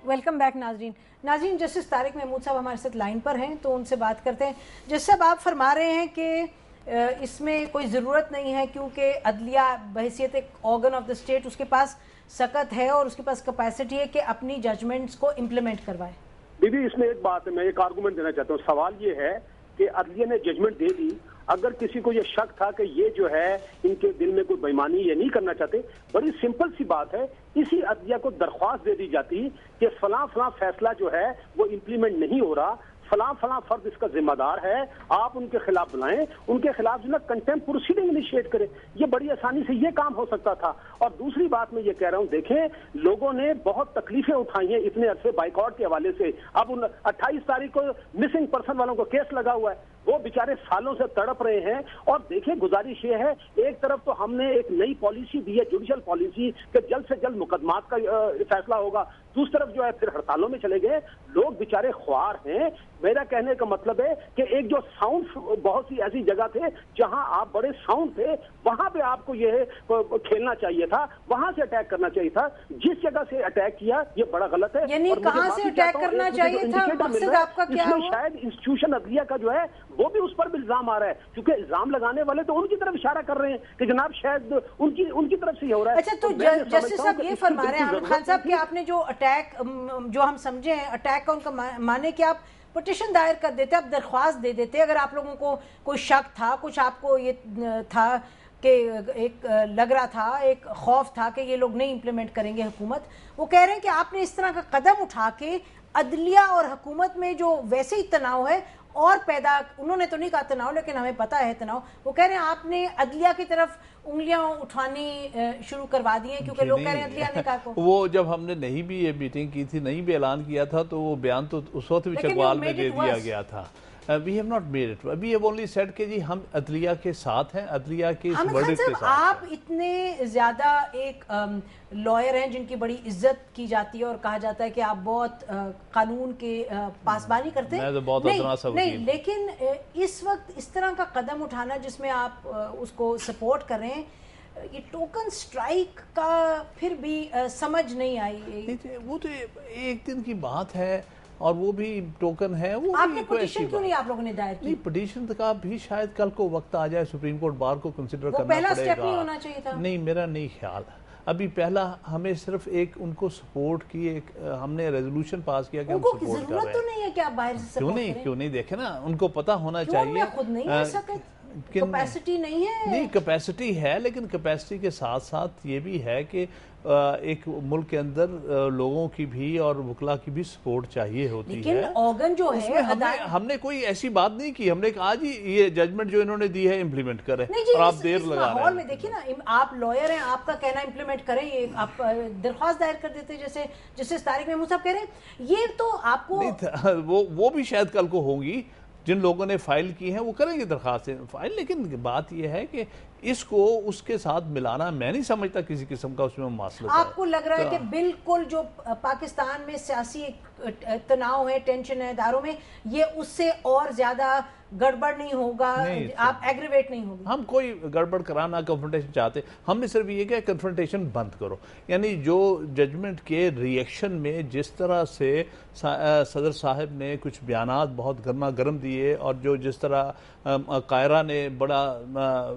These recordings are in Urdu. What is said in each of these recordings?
ویلکم بیک ناظرین جسٹس طارق محمود صاحب ہمارے ساتھ لائن پر ہیں تو ان سے بات کرتے ہیں. جس صاحب آپ فرما رہے ہیں کہ اس میں کوئی ضرورت نہیں ہے کیونکہ عدلیہ بحیثیت ایک آرگن آف دا اسٹیٹ اس کے پاس سکت ہے اور اس کے پاس کیپیسٹی ہے کہ اپنی ججمنٹس کو امپلیمنٹ کروائے. بی اس میں ایک بات ہے, میں ایک آرگومنٹ دینا چاہتا ہوں. سوال یہ ہے کہ عدلیہ نے ججمنٹ دے دی, اگر کسی کو یہ شک تھا کہ یہ جو ہے ان کے دل میں کوئی بےایمانی یہ نہیں کرنا چاہتے, بڑی سمپل سی بات ہے, اسی عدلیہ کو درخواست دے دی جاتی کہ فلاں فیصلہ جو ہے وہ امپلیمنٹ نہیں ہو رہا, فلاں فرد اس کا ذمہ دار ہے, آپ ان کے خلاف بلائیں, ان کے خلاف جو نا کنٹمپٹ پروسیڈنگ انیشیٹ کریں. یہ بڑی آسانی سے یہ کام ہو سکتا تھا. اور دوسری بات میں یہ کہہ رہا ہوں, دیکھیں لوگوں نے بہت تکلیفیں اٹھائی ہیں اتنے عرصے بائیکاٹ کے حوالے سے. اب 28 تاریخ کو مسنگ پرسن والوں کو کیس لگا ہوا ہے, وہ بیچارے سالوں سے تڑپ رہے ہیں. اور دیکھیں گزارش یہ ہے, ایک طرف تو ہم نے ایک نئی پالیسی دی ہے, جوڈیشل پالیسی, کہ جلد سے جلد مقدمات کا فیصلہ ہوگا, دوسری طرف جو ہے پھر ہڑتالوں میں چلے گئے. لوگ بیچارے خوار ہیں. میرا کہنے کا مطلب ہے کہ ایک جو ساؤنڈ, بہت سی ایسی جگہ تھے جہاں آپ بڑے ساؤنڈ تھے, وہاں پہ آپ کو یہ کھیلنا چاہیے تھا, وہاں سے اٹیک کرنا چاہیے تھا. جس جگہ سے اٹیک کیا یہ بڑا غلط ہے. یعنی کہاں سے اٹیک کرنا چاہیے تھا, مقصد آپ کا کیا ہوا؟ شاید انسٹیٹیوشن عدلیہ کا جو ہے وہ بھی اس پر بھی الزام آ رہا ہے, کیونکہ الزام لگانے والے تو ان کی طرف اشارہ کر رہے ہیں کہ جناب شاید ان کی طرف سے ہی ہو رہا ہے. اچھا, تو جسٹس صاحب یہ فرما رہے ہیں عامر خان صاحب کہ آپ نے جو اٹیک, جو ہم سمجھے ہیں اٹیک کا, ان کا مانے کہ آپ پٹیشن دائر کر دیتے, آپ درخواست دے دیتے. اگر آپ لوگوں کو کوئی شک تھا, کچھ آپ کو یہ تھا کہ ایک لگ رہا تھا, ایک خوف تھا کہ یہ لوگ نہیں امپلیمنٹ کریں گے حکومت, وہ کہہ رہے ہیں کہ آپ نے اس طرح کا قدم اٹھا کے عدلیہ اور حکومت میں جو ویسے ہی تناؤ ہے اور پیدا, انہوں نے تو نہیں کہا تناؤ لیکن ہمیں پتا ہے تناؤ, وہ کہہ رہے ہیں آپ نے عدلیہ کی طرف انگلیاں اٹھانی شروع کروا دی ہیں کیونکہ لوگ کہہ رہے ہیں عدلیہ نے کہا کو. وہ جب ہم نے نہیں بھی یہ میٹنگ کی تھی, نہیں بھی اعلان کیا تھا, تو وہ بیان تو اس وقت بھی چکوال میں دے دیا گیا تھا. We have not made it. We have only said کہ جی ہم عدلیہ کے ساتھ ہیں, عدلیہ کے اس ورڈکٹ کے ساتھ. آپ اتنے زیادہ ایک لائر ہیں جن کی بڑی عزت کی جاتی ہے اور کہا جاتا ہے کہ آپ بہت قانون کے پاسبانی کرتے ہیں. میں تو بہت ادنا سا وکیل. نہیں, لیکن اس وقت اس طرح کا قدم اٹھانا جس میں آپ اس کو سپورٹ کر رہے ہیں, یہ ٹوکن سٹرائک کا پھر بھی سمجھ نہیں آئی. وہ تو ایک دن کی بات ہے اور وہ بھی ٹوکن ہے. وہ آپ نے پٹیشن کیوں نہیں آپ لوگوں نے دائر کی؟ نہیں, پٹیشن کا بھی شاید کل کو وقت آ جائے, سپریم کورٹ بار کو کنسیڈر کرنا پہلا پڑے سٹیپ نہیں گا. ہونا چاہیے تھا. نہیں, میرا نہیں خیال. ابھی پہلا ہمیں صرف ایک ان کو سپورٹ کی, ایک ہم نے ریزولوشن پاس کیا کہ ہم سپورٹ کر رہے ہیں. ضرورت تو نہیں ہے کہ آپ باہر سے سپورٹ کریں. کیوں نہیں, دیکھیں نا, ان کو پتہ ہونا چاہیے. خود نہیں آ سکتے, کیپیسٹی نہیں ہے. نہیں, کیپیسٹی ہے, لیکن کیپیسٹی کے ساتھ ساتھ یہ بھی ہے کہ ایک ملک کے اندر لوگوں کی بھی اور وکلا کی بھی سپورٹ چاہیے ہوتی ہے. لیکن آرگن جو ہے, ہم نے کوئی ایسی بات نہیں کی, ہم نے کہا جی یہ ججمنٹ جو انہوں نے دی ہے امپلیمنٹ کریں, اور آپ دیر لگا رہے ہیں. ماحول میں دیکھیں نا, آپ لائر ہیں, آپ کا کہنا امپلیمنٹ کریں, یہ آپ درخواست دائر کر دیتے جیسے جسٹس طارق محمود صاحب کہہ رہے ہیں. یہ تو آپ کو وہ بھی شاید کل کو ہوں گی, جن لوگوں نے فائل کی ہیں وہ کریں گے درخواستیں فائل. لیکن بات یہ ہے کہ اس کو اس کے ساتھ ملانا میں نہیں سمجھتا کسی قسم کا اس میں مسئلہ ہے. آپ کو لگ رہا ہے کہ بالکل جو پاکستان میں سیاسی تناؤ ہے, ٹینشن ہے اداروں میں, یہ اس سے اور زیادہ گڑبڑ نہیں ہوگا, آپ ایگریویٹ نہیں ہوگی؟ ہم کوئی گڑبڑ کرانا کنفرنٹیشن چاہتے, ہم نے صرف یہ کہ کنفرنٹیشن بند کرو. یعنی جو ججمنٹ کے ریئیکشن میں جس طرح سے صدر صاحب نے کچھ بیانات بہت گرما گرم دیے, اور جو جس طرح قاہرہ نے بڑا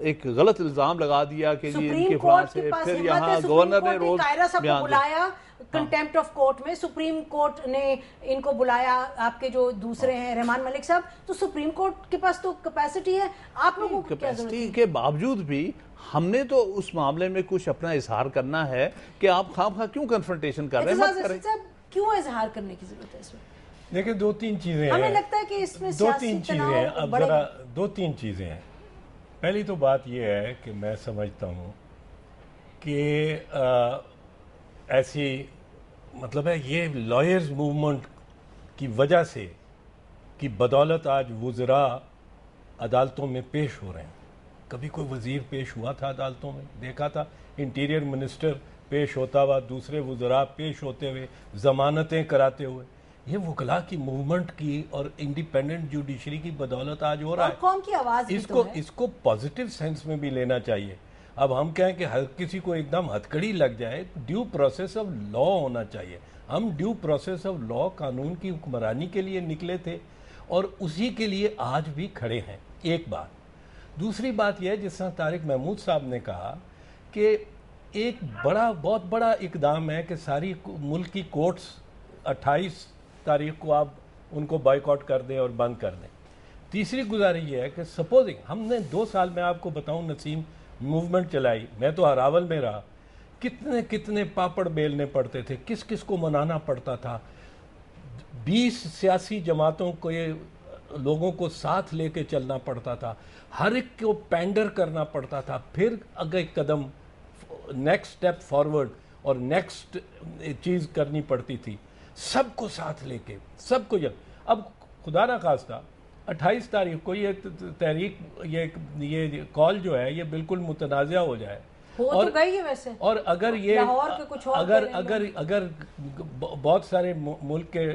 ایک غلط الزام لگا دیا کہ جی ان کے فلاں سے, پھر یہاں گورنر نے روز بیان بلایا کنٹیمپٹ آف کورٹ میں, سپریم کورٹ نے ان کو بلایا, آپ کے جو دوسرے ہیں رحمان ملک صاحب, تو سپریم کورٹ کے پاس تو کیپیسٹی ہے. آپ لوگوں کو کیپیسٹی کے باوجود بھی ہم نے تو اس معاملے میں کچھ اپنا اظہار کرنا ہے کہ آپ خواہ کیوں کنفرنٹیشن کر رہے ہیں, مت کریں. کیوں اظہار کرنے کی ضرورت ہے اس میں؟ دیکھیں, دو تین چیزیں ہیں. ہمیں لگتا ہے کہ اس میں سیاسی تناؤ, اب ذرا دو تین چیزیں ہیں. پہلی تو بات یہ ہے کہ میں سمجھتا ہوں کہ ایسی مطلب ہے یہ لائرز موومنٹ کی وجہ سے کی بدولت آج وزراء عدالتوں میں پیش ہو رہے ہیں. کبھی کوئی وزیر پیش ہوا تھا عدالتوں میں؟ دیکھا تھا انٹیریئر منسٹر پیش ہوتا ہوا, دوسرے وزراء پیش ہوتے ہوئے, ضمانتیں کراتے ہوئے. یہ وکلا کی موومنٹ کی اور انڈیپینڈنٹ جوڈیشری کی بدولت آج ہو رہا ہے. قوم کی آواز اس کو پازیٹیو سینس میں بھی لینا چاہیے. اب ہم کہیں کہ ہر کسی کو ایک دم ہتھکڑی لگ جائے، ڈیو پروسیس آف لا ہونا چاہیے. ہم ڈیو پروسیس آف لا، قانون کی حکمرانی کے لیے نکلے تھے اور اسی کے لیے آج بھی کھڑے ہیں. ایک بات. دوسری بات یہ ہے جس طرح طارق محمود صاحب نے کہا کہ ایک بہت بڑا اقدام ہے کہ ساری ملک کی کورٹس 28 تاریخ کو آپ ان کو بائیکاٹ کر دیں اور بند کر دیں. تیسری گزارش یہ ہے کہ سپوزنگ ہم نے 2 سال میں آپ کو بتاؤں نسیم موومنٹ چلائی، میں تو ہراول میں رہا، کتنے پاپڑ بیلنے پڑتے تھے، کس کو منانا پڑتا تھا، 20 سیاسی جماعتوں کو لوگوں کو ساتھ لے کے چلنا پڑتا تھا، ہر ایک کو پینڈر کرنا پڑتا تھا، پھر اگلے قدم نیکسٹ سٹیپ فارورڈ اور نیکسٹ چیز کرنی پڑتی تھی، سب کو ساتھ لے کے سب کو. اب خدا نہ خواستہ 28 تاریخ کو یہ تحریک، یہ کال جو ہے یہ بالکل متنازع ہو جائے، تو گئی ہے ویسے، اور اگر یہ اگر بہت سارے ملک کے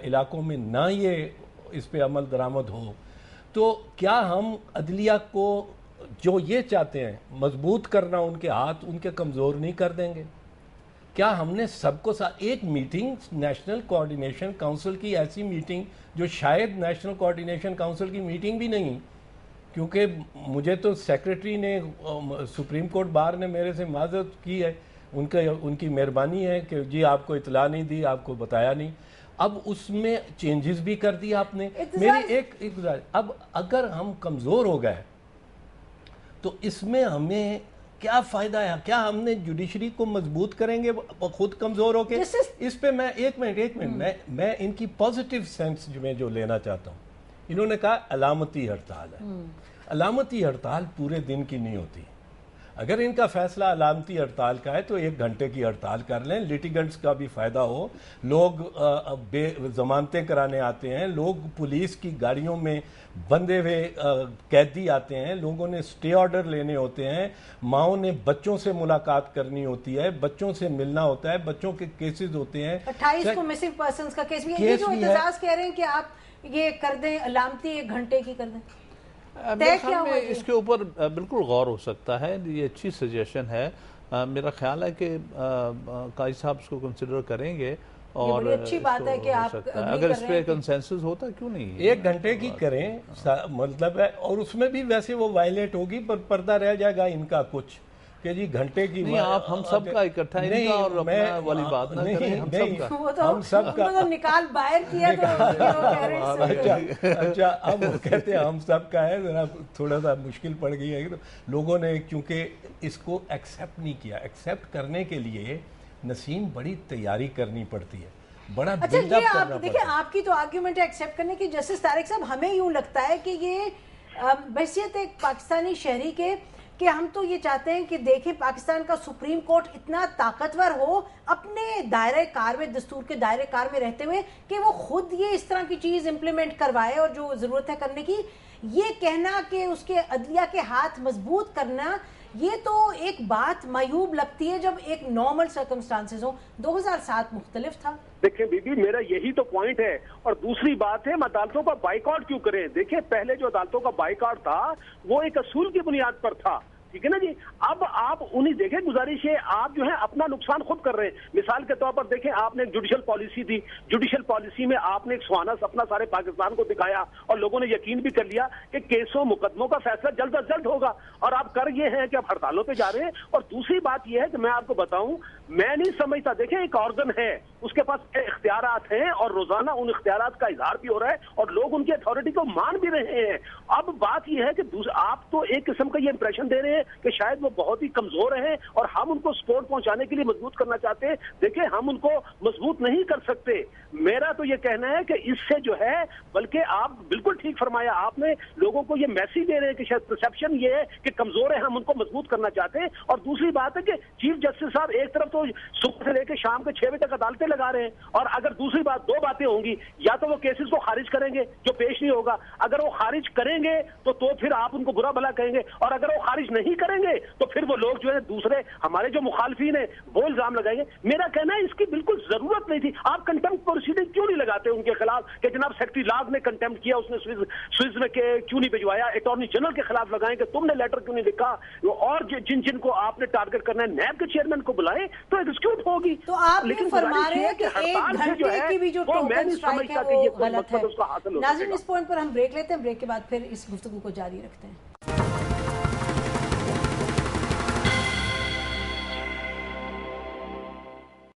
علاقوں میں نہ یہ اس پہ عمل درآمد ہو، تو کیا ہم عدلیہ کو جو یہ چاہتے ہیں مضبوط کرنا ان کے ہاتھ ان کے کمزور نہیں کر دیں گے؟ کیا ہم نے سب کو ایک میٹنگ نیشنل کوارڈینیشن کونسل کی، ایسی میٹنگ جو شاید نیشنل کوارڈینیشن کونسل کی میٹنگ بھی نہیں، کیونکہ مجھے تو سیکریٹری نے سپریم کورٹ بار نے میرے سے معذرت کی ہے، ان کی مہربانی ہے کہ جی آپ کو اطلاع نہیں دی، آپ کو بتایا نہیں. اب اس میں چینجز بھی کر دی آپ نے. میری ایک اب اگر ہم کمزور ہو گئے تو اس میں ہمیں کیا فائدہ ہے؟ کیا ہم نے جوڈیشری کو مضبوط کریں گے خود کمزور ہو کے؟ اس پہ میں ایک منٹ میں ان کی پازیٹیو سینس میں جو لینا چاہتا ہوں. انہوں نے کہا علامتی ہڑتال ہے. علامتی ہڑتال پورے دن کی نہیں ہوتی. اگر ان کا فیصلہ علامتی ہڑتال کا ہے تو 1 گھنٹے کی ہڑتال کر لیں، لیٹیگنٹس کا بھی فائدہ ہو، لوگ ضمانتیں کرانے آتے ہیں، لوگ پولیس کی گاڑیوں میں بندے ہوئے قیدی آتے ہیں، لوگوں نے سٹے آرڈر لینے ہوتے ہیں، ماؤں نے بچوں سے ملاقات کرنی ہوتی ہے، بچوں سے ملنا ہوتا ہے، بچوں کے کیسز ہوتے ہیں. 28 کو مسنگ پرسنز کا کیس بھی ہے. یہ جو اعتراض کہہ رہے ہیں کہ آپ یہ کر دیں علامتی 1 گھنٹے کی کر دیں، میرے خیال میں اس کے اوپر بالکل غور ہو سکتا ہے. یہ اچھی سجیشن ہے. میرا خیال ہے کہ قاضی صاحب اس کو کنسیڈر کریں گے اور بڑی اچھی بات ہے کہ آپ اگر اس پہ کنسنسس ہوتا کیوں نہیں 1 گھنٹے کی کریں، مطلب ہے. اور اس میں بھی ویسے وہ وائلیٹ ہوگی پر پردہ رہ جائے گا ان کا کچھ کہ جی گھنٹے کی. نہیں آپ ہم سب کا اکٹھا ان کا اور اپنا والی بات نہ کریں. ہم سب کا نکال باہر کیا تو اچھا اب وہ کہتے ہیں ہم سب کا ہے. ذرا تھوڑا سا مشکل پڑ گئی ہے. لوگوں نے کیونکہ اس کو ایکسیپٹ نہیں کیا. ایکسیپٹ کرنے کے لیے نسیم بڑی تیاری کرنی پڑتی ہے، بڑا بلڈ اپ کرنا پڑتا ہے. دیکھیں آپ کی تو آرگیومنٹ ہے ایکسیپٹ کرنے کی. جسٹس طارق صاحب ہمیں یوں لگتا ہے کہ یہ بحیثیت ایک پاکستانی شہری کے کہ ہم تو یہ چاہتے ہیں کہ دیکھیں پاکستان کا سپریم کورٹ اتنا طاقتور ہو اپنے دائرہ کار میں، دستور کے دائرہ کار میں رہتے ہوئے، کہ وہ خود یہ اس طرح کی چیز امپلیمنٹ کروائے اور جو ضرورت ہے کرنے کی. یہ کہنا کہ اس کے عدلیہ کے ہاتھ مضبوط کرنا، یہ تو ایک بات معیوب لگتی ہے جب ایک نارمل سرکمسٹانسز ہوں. 2007 مختلف تھا. دیکھیں بی بی میرا یہی تو پوائنٹ ہے. اور دوسری بات ہے ہم عدالتوں کا بائیکاٹ کیوں کریں؟ دیکھیں پہلے جو عدالتوں کا بائیکاٹ تھا وہ ایک اصول کی بنیاد پر تھا، ٹھیک ہے نا جی. اب آپ انہیں دیکھیں گزارش ہے آپ جو ہے اپنا نقصان خود کر رہے ہیں. مثال کے طور پر دیکھیں آپ نے ایک جوڈیشل پالیسی دی، جوڈیشل پالیسی میں آپ نے ایک سوانہ سپنا سارے پاکستان کو دکھایا اور لوگوں نے یقین بھی کر لیا کہ کیسوں مقدموں کا فیصلہ جلد از جلد ہوگا. اور آپ کر یہ ہیں کہ آپ ہڑتالوں پہ جا رہے ہیں. اور دوسری بات یہ ہے کہ میں آپ کو بتاؤں، میں نہیں سمجھتا، دیکھیں ایک آرگن ہے اس کے پاس اختیارات ہیں اور روزانہ ان اختیارات کا اظہار بھی ہو رہا ہے اور لوگ ان کی اتھارٹی کو مان بھی رہے ہیں. اب بات یہ ہے کہ آپ تو ایک قسم کا یہ امپریشن دے رہے ہیں کہ شاید وہ بہت ہی کمزور ہیں اور ہم ان کو سپورٹ پہنچانے کے لیے مضبوط کرنا چاہتے ہیں. دیکھیں ہم ان کو مضبوط نہیں کر سکتے. میرا تو یہ کہنا ہے کہ اس سے جو ہے، بلکہ آپ بالکل ٹھیک فرمایا آپ نے، لوگوں کو یہ میسیج دے رہے ہیں کہ شاید پرسیپشن یہ ہے کہ کمزور ہے، ہم ان کو مضبوط کرنا چاہتے ہیں. اور دوسری بات ہے کہ چیف جسٹس صاحب ایک طرف تو صبح سے لے کے شام کے 6 بجے تک عدالتیں لگا رہے ہیں، اور اگر دوسری بات 2 باتیں ہوں گی، یا تو وہ کیسز کو خارج کریں گے جو پیش نہیں ہوگا، اگر وہ خارج کریں گے تو پھر آپ ان کو برا بھلا کہیں گے، اور اگر وہ خارج نہیں نہیں کریں گے تو پھر وہ لوگ جو ہے دوسرے ہمارے جو مخالفین ہیں وہ الزام لگائیں گے. میرا کہنا ہے اس کی بالکل ضرورت نہیں تھی. آپ کنٹمپٹ پروسیڈنگ کیوں نہیں لگاتے ان کے خلاف کہ جناب سیکرٹری لاگ نے کنٹمپٹ کیا, اس نے سوئز میں کیوں نہیں بھجوایا, اٹارنی جنرل کے خلاف لگائیں کہ تم نے لیٹر کیوں نہیں لکھا, اور جن کو آپ نے ٹارگٹ کرنا ہے نیب کے چیئرمین کو بلائیں تو ایگزیکیوٹ ہوگی. تو آپ یہ فرما رہے ہیں کہ 1 گھنٹے کی بھی جو ٹوکن اسٹرائک ہے وہ غلط ہے. ناظرین اس پوائنٹ پر ہم بریک لیتے ہیں, بریک کے بعد پھر اس گفتگو کو جاری رکھتے ہیں.